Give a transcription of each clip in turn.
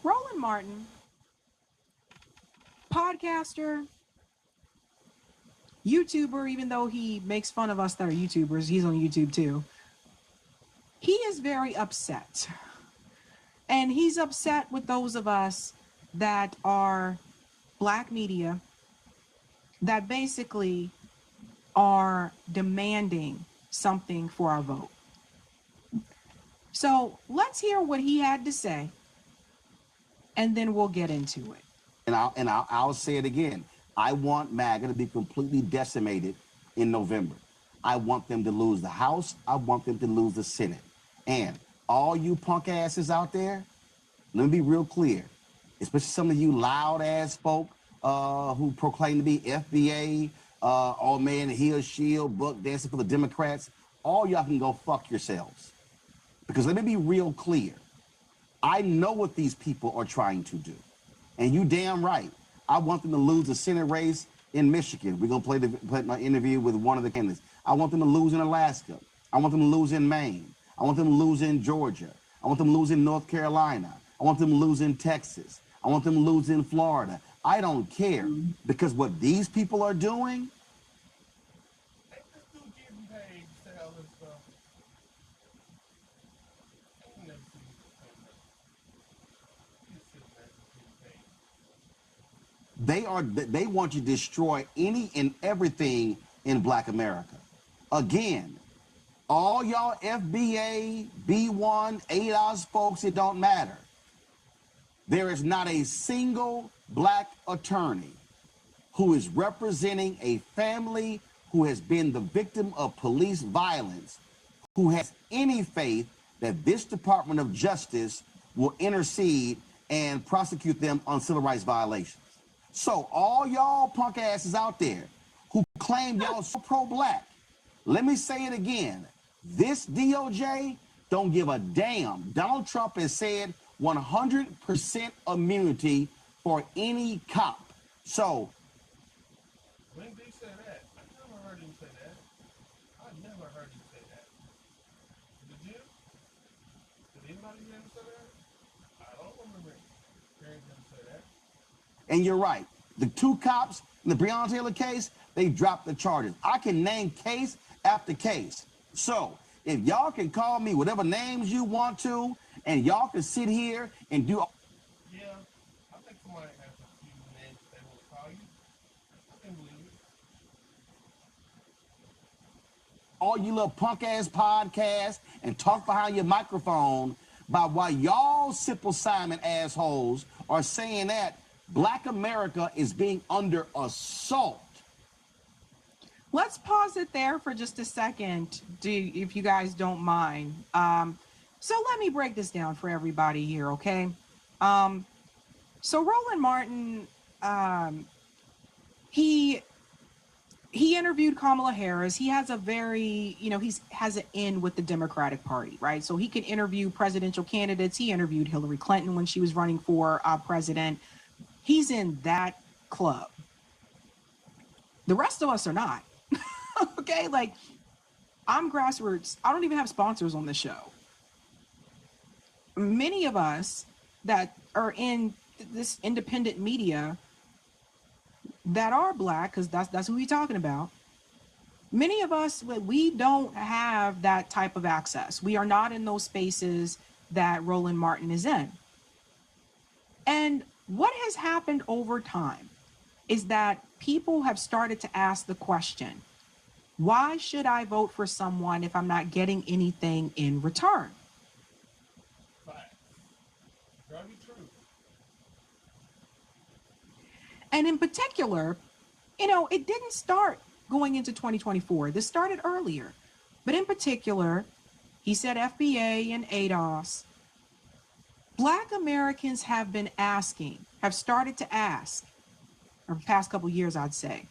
Roland Martin, podcaster, YouTuber, even though he makes fun of us that are YouTubers, he's on YouTube too. He is very upset. And he's upset with those of us that are Black media that basically are demanding something for our vote. So let's hear what he had to say, and then we'll get into it. And I'll say it again. I want MAGA to be completely decimated in November. I want them to lose the House. I want them to lose the Senate. And all you punk asses out there, let me be real clear, especially some of you loud ass folk who proclaim to be FBA, oh man, he or she, buck dancing for the Democrats. All y'all can go fuck yourselves. Because let me be real clear. I know what these people are trying to do. And you damn right. I want them to lose the Senate race in Michigan. We're going to play my interview with one of the candidates. I want them to lose in Alaska. I want them to lose in Maine. I want them to lose in Georgia. I want them to lose in North Carolina. I want them to lose in Texas. I want them to lose in Florida. I don't care. Because what these people are doing, they want you to destroy any and everything in Black America. Again, all y'all FBA, B1, ADOS folks, it don't matter. There is not a single Black attorney who is representing a family who has been the victim of police violence who has any faith that this Department of Justice will intercede and prosecute them on civil rights violations. So all y'all punk asses out there who claim y'all so pro-Black, let me say it again. This DOJ don't give a damn. Donald Trump has said 100% immunity for any cop. So when did he say that? I never heard him say that. I never heard him say that. Did you? Did anybody hear him say that? I don't remember hearing him say that. And you're right. The two cops in the Breonna Taylor case, they dropped the charges. I can name case after case. So if y'all can call me whatever names you want to, and y'all can sit here and do. Yeah, I think somebody has a few names they will call you. I can believe it. All you little punk ass podcasts and talk behind your microphone about why y'all Simple Simon assholes are saying that Black America is being under assault. Let's pause it there for just a second, if you guys don't mind. So let me break this down for everybody here, okay? So Roland Martin, he interviewed Kamala Harris. He has a very, he has an in with the Democratic Party, right? So he can interview presidential candidates. He interviewed Hillary Clinton when she was running for president. He's in that club. The rest of us are not. Okay, like, I'm grassroots. I don't even have sponsors on this show. Many of us that are in this independent media that are Black, because that's who we're talking about. Many of us, we don't have that type of access. We are not in those spaces that Roland Martin is in. And what has happened over time is that people have started to ask the question, why should I vote for someone if I'm not getting anything in return? Very true. And in particular, it didn't start going into 2024. This started earlier. But in particular, he said FBA and ADOS. Black Americans have started to ask, over the past couple years, I'd say,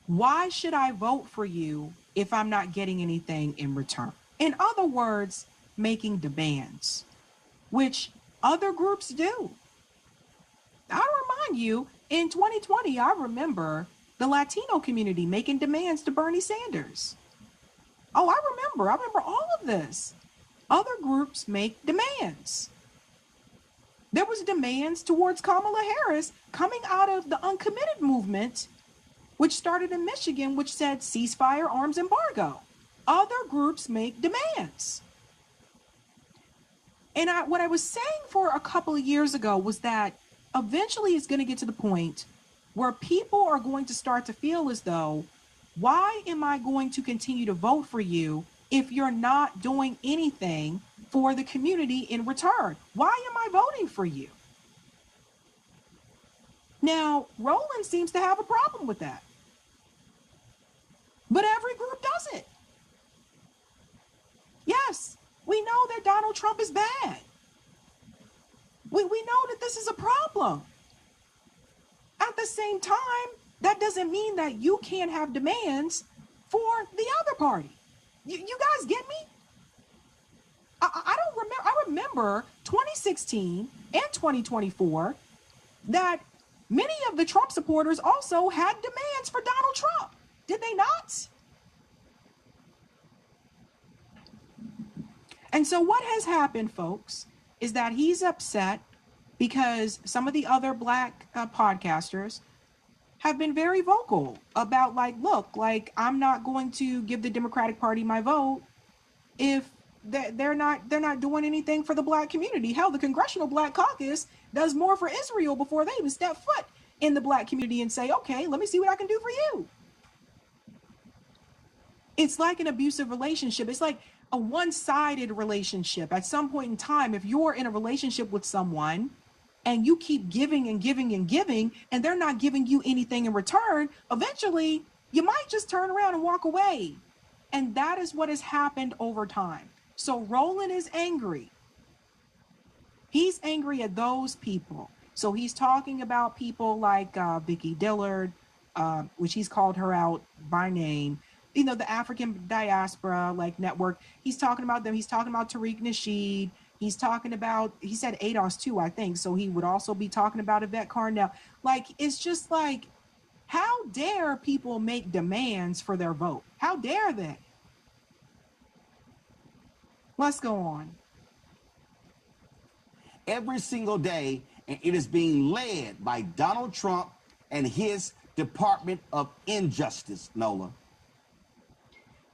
why should I vote for you if I'm not getting anything in return? In other words, making demands, which other groups do. I'll remind you, in 2020, I remember the Latino community making demands to Bernie Sanders. Oh, I remember all of this. Other groups make demands. There was demands towards Kamala Harris coming out of the uncommitted movement, which started in Michigan, which said ceasefire, arms embargo. Other groups make demands. And what I was saying for a couple of years ago was that eventually it's going to get to the point where people are going to start to feel as though, why am I going to continue to vote for you if you're not doing anything for the community in return? Why am I voting for you? Now, Roland seems to have a problem with that. But every group does it. Yes, we know that Donald Trump is bad. We know that this is a problem. At the same time, that doesn't mean that you can't have demands for the other party. You guys get me? I don't remember. I remember 2016 and 2024 that many of the Trump supporters also had demands for Donald Trump. Did they not? And so what has happened, folks, is that he's upset because some of the other black podcasters have been very vocal about, like, look, like, I'm not going to give the Democratic Party my vote if they're not doing anything for the black community. Hell, the Congressional Black Caucus does more for Israel before they even step foot in the black community and say, okay, let me see what I can do for you. It's like an abusive relationship. It's like a one-sided relationship. At some point in time, if you're in a relationship with someone and you keep giving and giving and giving, and they're not giving you anything in return, eventually you might just turn around and walk away. And that is what has happened over time. So Roland is angry. He's angry at those people. So he's talking about people like Vicky Dillard, which he's called her out by name. You know, the African diaspora like network. He's talking about them. He's talking about Tariq Nasheed. He's talking about, he said ADOS too, I think. So he would also be talking about Yvette Carnell. Like, it's just like, how dare people make demands for their vote? How dare they? Let's go on. Every single day, and it is being led by Donald Trump and his Department of Injustice, Nola.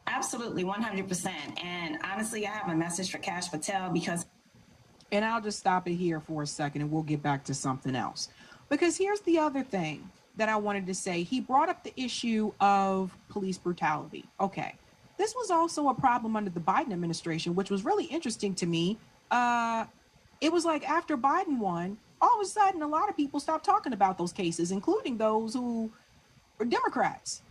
Absolutely, 100%. And honestly, I have a message for Cash Patel because... And I'll just stop it here for a second and we'll get back to something else. Because here's the other thing that I wanted to say. He brought up the issue of police brutality. Okay. This was also a problem under the Biden administration, which was really interesting to me. It was like after Biden won, all of a sudden, a lot of people stopped talking about those cases, including those who were Democrats.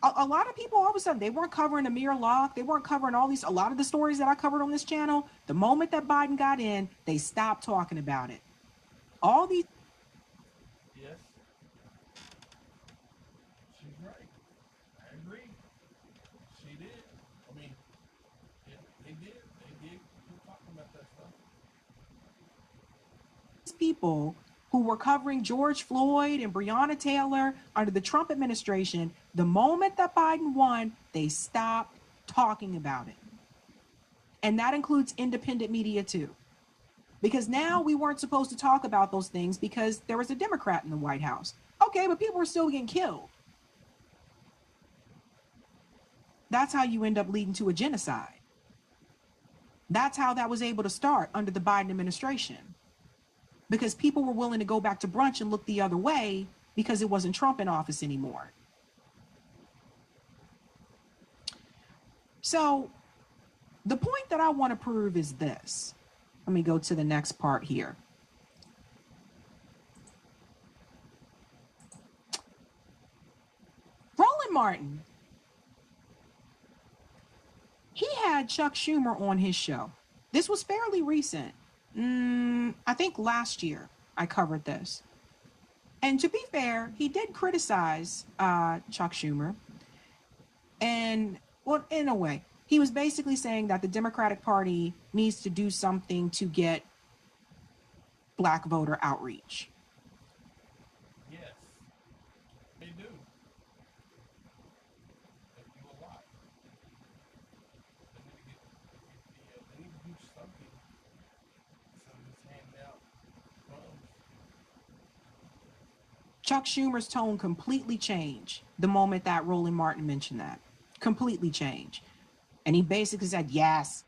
A lot of people, all of a sudden, they weren't covering Amir Locke. They weren't covering a lot of the stories that I covered on this channel. The moment that Biden got in, they stopped talking about it. All these. Yes. She's right. I agree. She did. I mean, yeah, they did. They did. We're talking about that stuff. People who were covering George Floyd and Breonna Taylor under the Trump administration, the moment that Biden won, they stopped talking about it. And that includes independent media too. Because now we weren't supposed to talk about those things because there was a Democrat in the White House. Okay, but people were still getting killed. That's how you end up leading to a genocide. That's how that was able to start under the Biden administration. Because people were willing to go back to brunch and look the other way because it wasn't Trump in office anymore. So the point that I want to prove is this. Let me go to the next part here. Roland Martin. He had Chuck Schumer on his show. This was fairly recent. I think last year I covered this. And to be fair, he did criticize Chuck Schumer. And, well, in a way, he was basically saying that the Democratic Party needs to do something to get black voter outreach. Yes. They do. They do a lot. They need to do something so Chuck Schumer's tone completely changed the moment that Roland Martin mentioned that. Completely changed. And he basically said, yes,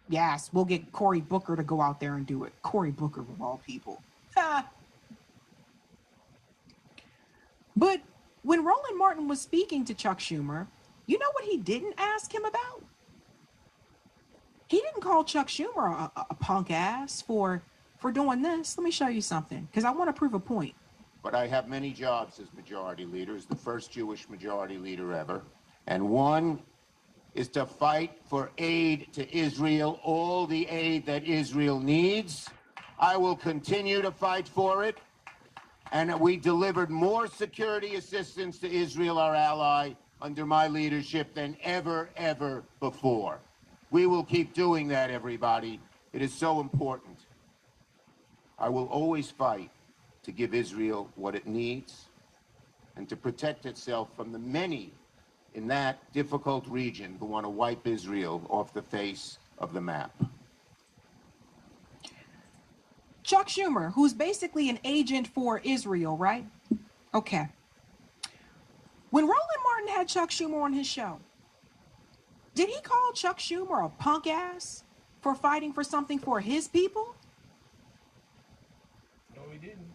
we'll get Cory Booker to go out there and do it. Cory Booker, of all people. But when Roland Martin was speaking to Chuck Schumer, you know what he didn't ask him about? He didn't call Chuck Schumer a punk ass for doing this. Let me show you something, because I want to prove a point. But I have many jobs as majority leader, as the first Jewish majority leader ever. And one is to fight for aid to Israel, all the aid that Israel needs. I will continue to fight for it. And we delivered more security assistance to Israel, our ally, under my leadership than ever before. We will keep doing that, everybody. It is so important. I will always fight to give Israel what it needs and to protect itself from the many in that difficult region who want to wipe Israel off the face of the map. Chuck Schumer, who's basically an agent for Israel, right? Okay. When Roland Martin had Chuck Schumer on his show, did he call Chuck Schumer a punk ass for fighting for something for his people? No, he didn't.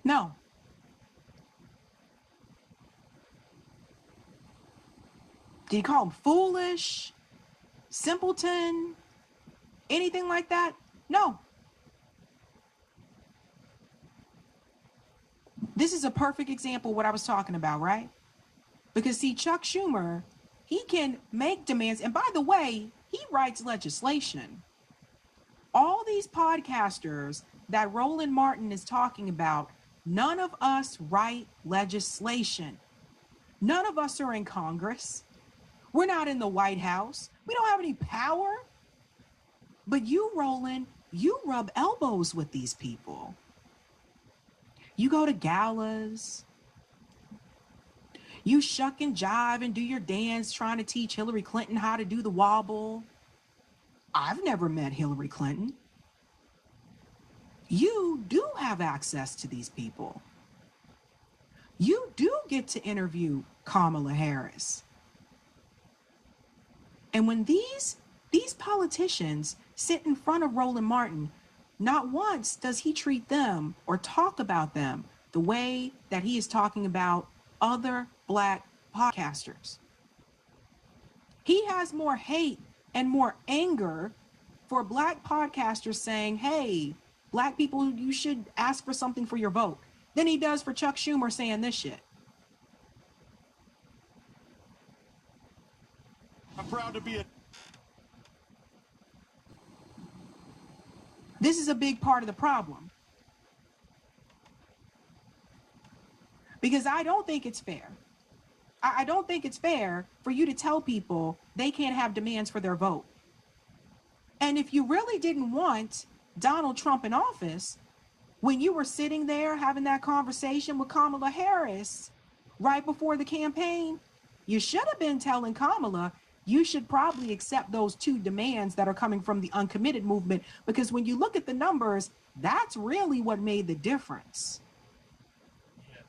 No. Did he call him foolish, simpleton, anything like that? No. This is a perfect example of what I was talking about, right? Because see, Chuck Schumer, he can make demands. And by the way, he writes legislation. All these podcasters that Roland Martin is talking about, none of us write legislation. None of us are in Congress. We're not in the White House. We don't have any power. But you, Roland, you rub elbows with these people. You go to galas. You shuck and jive and do your dance trying to teach Hillary Clinton how to do the wobble. I've never met Hillary Clinton. You do have access to these people. You do get to interview Kamala Harris. And when these politicians sit in front of Roland Martin, not once does he treat them or talk about them the way that he is talking about other Black podcasters. He has more hate and more anger for Black podcasters saying, hey, Black people, you should ask for something for your vote, than he does for Chuck Schumer saying this shit. I'm proud to be a... This is a big part of the problem. Because I don't think it's fair. I don't think it's fair for you to tell people they can't have demands for their vote. And if you really didn't want Donald Trump in office, when you were sitting there having that conversation with Kamala Harris right before the campaign, you should have been telling Kamala you should probably accept those 2 demands that are coming from the uncommitted movement, because when you look at the numbers, that's really what made the difference. Yes,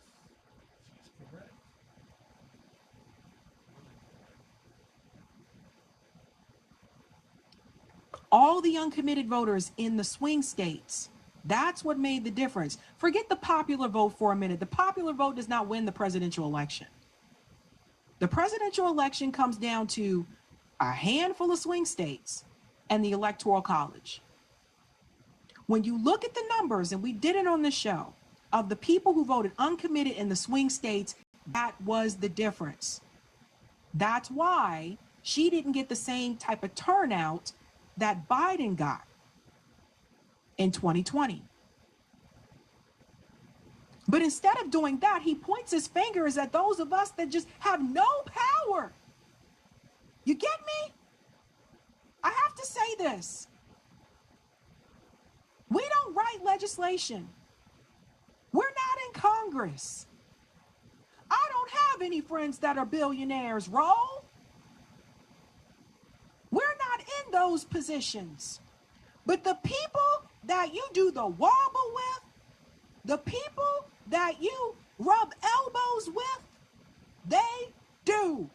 she's correct. All the uncommitted voters in the swing states, that's what made the difference. Forget the popular vote for a minute. The popular vote does not win the presidential election. The presidential election comes down to a handful of swing states and the Electoral College. When you look at the numbers, and we did it on the show, of the people who voted uncommitted in the swing states, that was the difference. That's why she didn't get the same type of turnout that Biden got in 2020. But instead of doing that, he points his fingers at those of us that just have no power. You get me? I have to say this. We don't write legislation. We're not in Congress. I don't have any friends that are billionaires, Roll. We're not in those positions. But the people that you do the wobble with, The people that you rub elbows with, they do.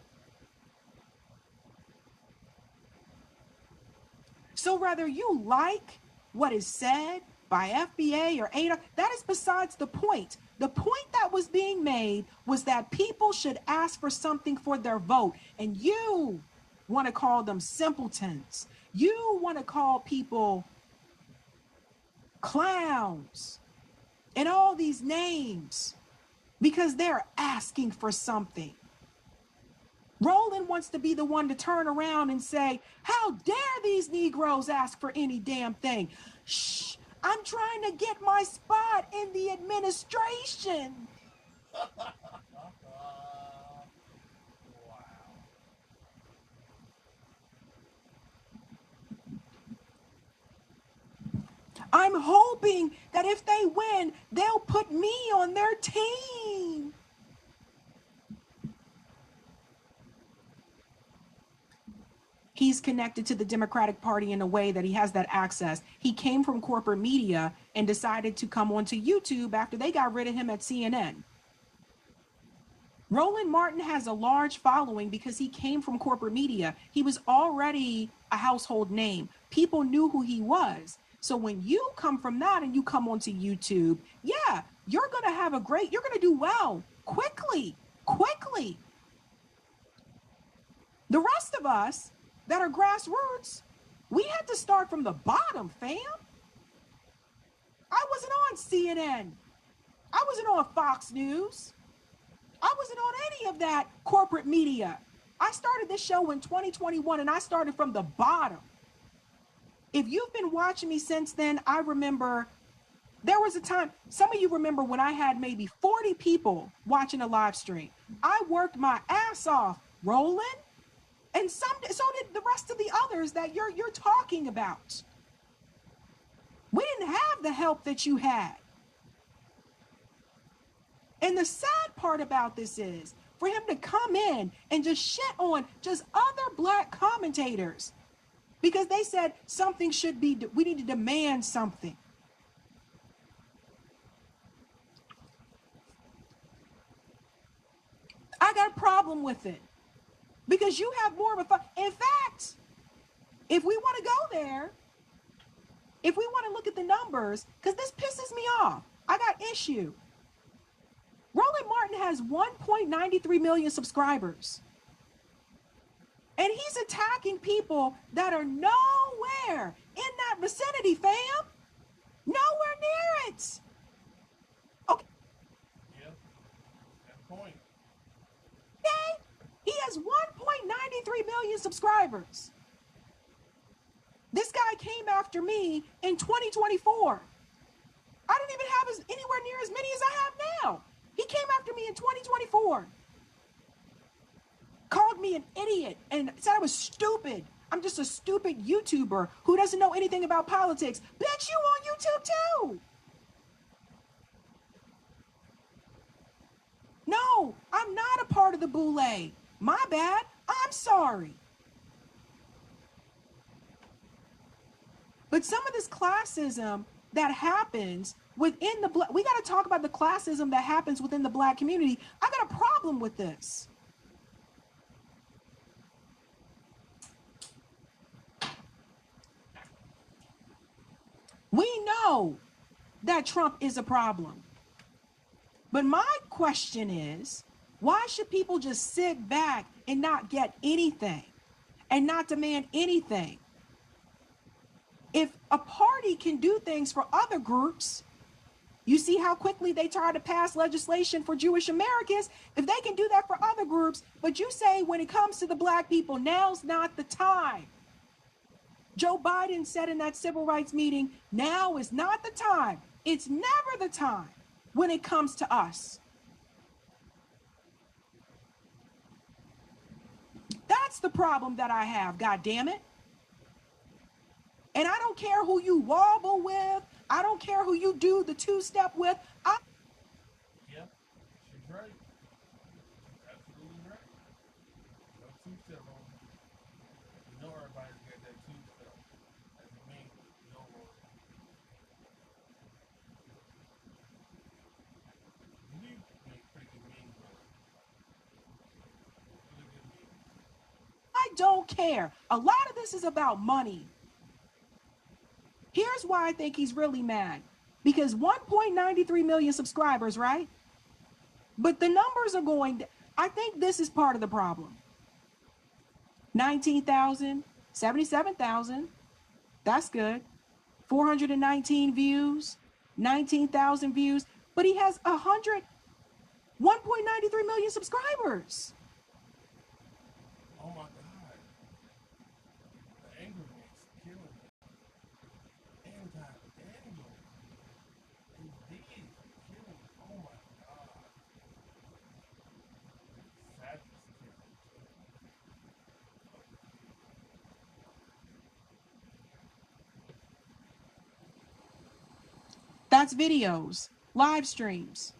So whether you like what is said by FBA or ADA, that is besides the point. The point that was being made was that people should ask for something for their vote. And you want to call them simpletons. You want to call people clowns and all these names because they're asking for something. Roland wants to be the one to turn around and say, how dare these Negroes ask for any damn thing? Shh, I'm trying to get my spot in the administration. I'm hoping that if they win, they'll put me on their team. He's connected to the Democratic Party in a way that he has that access. He came from corporate media and decided to come onto YouTube after they got rid of him at CNN. Roland Martin has a large following because he came from corporate media. He was already a household name. People knew who he was. So when you come from that and you come onto YouTube, yeah, you're going to have you're going to do well quickly. The rest of us that are grassroots, we had to start from the bottom, fam. I wasn't on CNN. I wasn't on Fox News. I wasn't on any of that corporate media. I started this show in 2021 and I started from the bottom. If you've been watching me since then, I remember there was a time, some of you remember when I had maybe 40 people watching a live stream. I worked my ass off, Roland, and so did the rest of the others that you're talking about. We didn't have the help that you had. And the sad part about this is for him to come in and just shit on just other black commentators because they said something should be, we need to demand something. I got a problem with it because you have more of a, in fact, if we want to go there, if we want to look at the numbers, because this pisses me off, I got issue. Roland Martin has 1.93 million subscribers. And he's attacking people that are nowhere in that vicinity, fam. Nowhere near it. Okay. Yeah, that point. Okay. He has 1.93 million subscribers. This guy came after me in 2024. I didn't even have anywhere near as many as I have now. He came after me in 2024. Called me an idiot and said I was stupid. I'm just a stupid YouTuber who doesn't know anything about politics. Bitch, you on YouTube too. No, I'm not a part of the boule. My bad. I'm sorry. But some of this classism that happens within the black, we got to talk about the classism that happens within the black community. I got a problem with this. We know that Trump is a problem. But my question is, why should people just sit back and not get anything and not demand anything? If a party can do things for other groups, you see how quickly they try to pass legislation for Jewish Americans. If they can do that for other groups, but you say when it comes to the black people, now's not the time. Joe Biden said in that civil rights meeting, now is not the time. It's never the time when it comes to us. That's the problem that I have, God damn it. And I don't care who you wobble with. I don't care who you do the two-step with. Yeah, she's right. Absolutely right. No two-step on. You know everybody's got that two-step. That's me. No more. don't care. A lot of this is about money. Here's why I think he's really mad. Because 1.93 million subscribers, right? But the numbers are going, I think this is part of the problem. 19,000, 77,000, that's good. 419 views, 19,000 views, but he has 1.93 million subscribers. Oh my God. The anger is killing me. Anti-anger. Indeed. Killing me. Oh my God. Sabby's killing me. That's videos, live streams.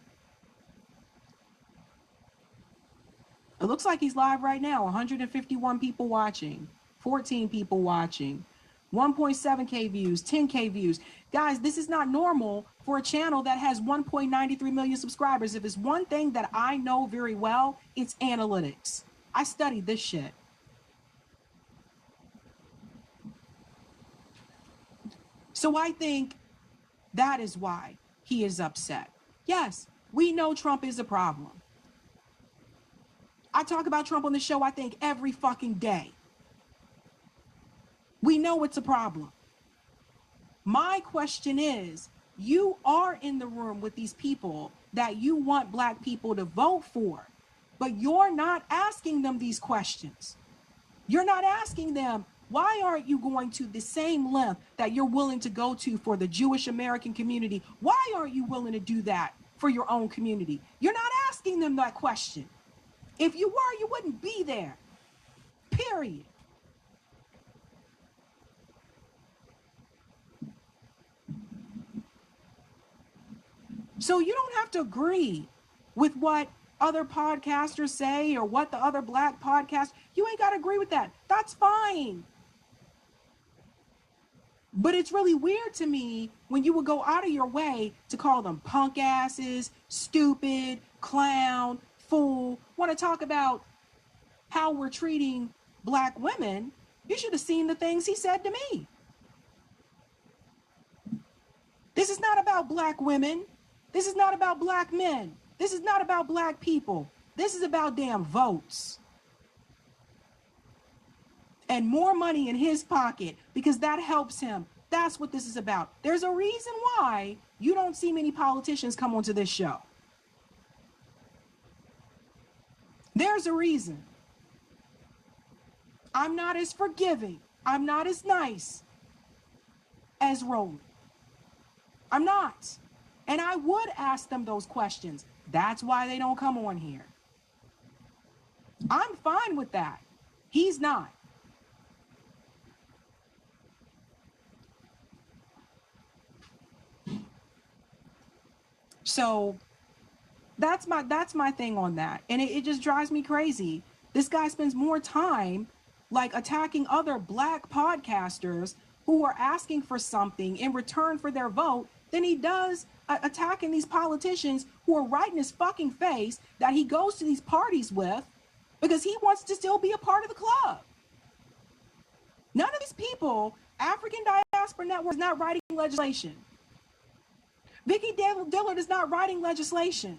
It looks like he's live right now. 151 people watching, 14 people watching, 1.7K views, 10K views. Guys, this is not normal for a channel that has 1.93 million subscribers. If it's one thing that I know very well, it's analytics. I studied this shit. So I think that is why he is upset. Yes, we know Trump is a problem. I talk about Trump on the show, I think, every fucking day. We know it's a problem. My question is, you are in the room with these people that you want black people to vote for, but you're not asking them these questions. You're not asking them, why aren't you going to the same length that you're willing to go to for the Jewish American community? Why aren't you willing to do that for your own community? You're not asking them that question. If you were, you wouldn't be there. Period. So you don't have to agree with what other podcasters say or what the other black podcasts, you ain't got to agree with that. That's fine. But it's really weird to me when you would go out of your way to call them punk asses, stupid, clown, fool, want to talk about how we're treating black women. You should have seen the things he said to me. This is not about black women. This is not about black men. This is not about black people. This is about damn votes. And more money in his pocket because that helps him. That's what this is about. There's a reason why you don't see many politicians come onto this show. There's a reason. I'm not as forgiving. I'm not as nice as Roland. I'm not. And I would ask them those questions. That's why they don't come on here. I'm fine with that. He's not. So that's my thing on that. And it just drives me crazy. This guy spends more time like attacking other black podcasters who are asking for something in return for their vote than he does attacking these politicians who are right in his fucking face that he goes to these parties with because he wants to still be a part of the club. None of these people, African Diaspora Network is not writing legislation. Vicky Dillard is not writing legislation.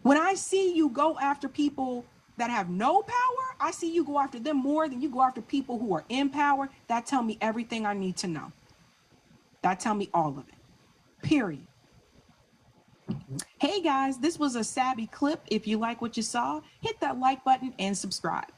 When I see you go after people that have no power, I see you go after them more than you go after people who are in power. That tell me everything I need to know. That tell me all of it. Period. Hey guys, this was a Sabby clip. If you like what you saw, hit that like button and subscribe.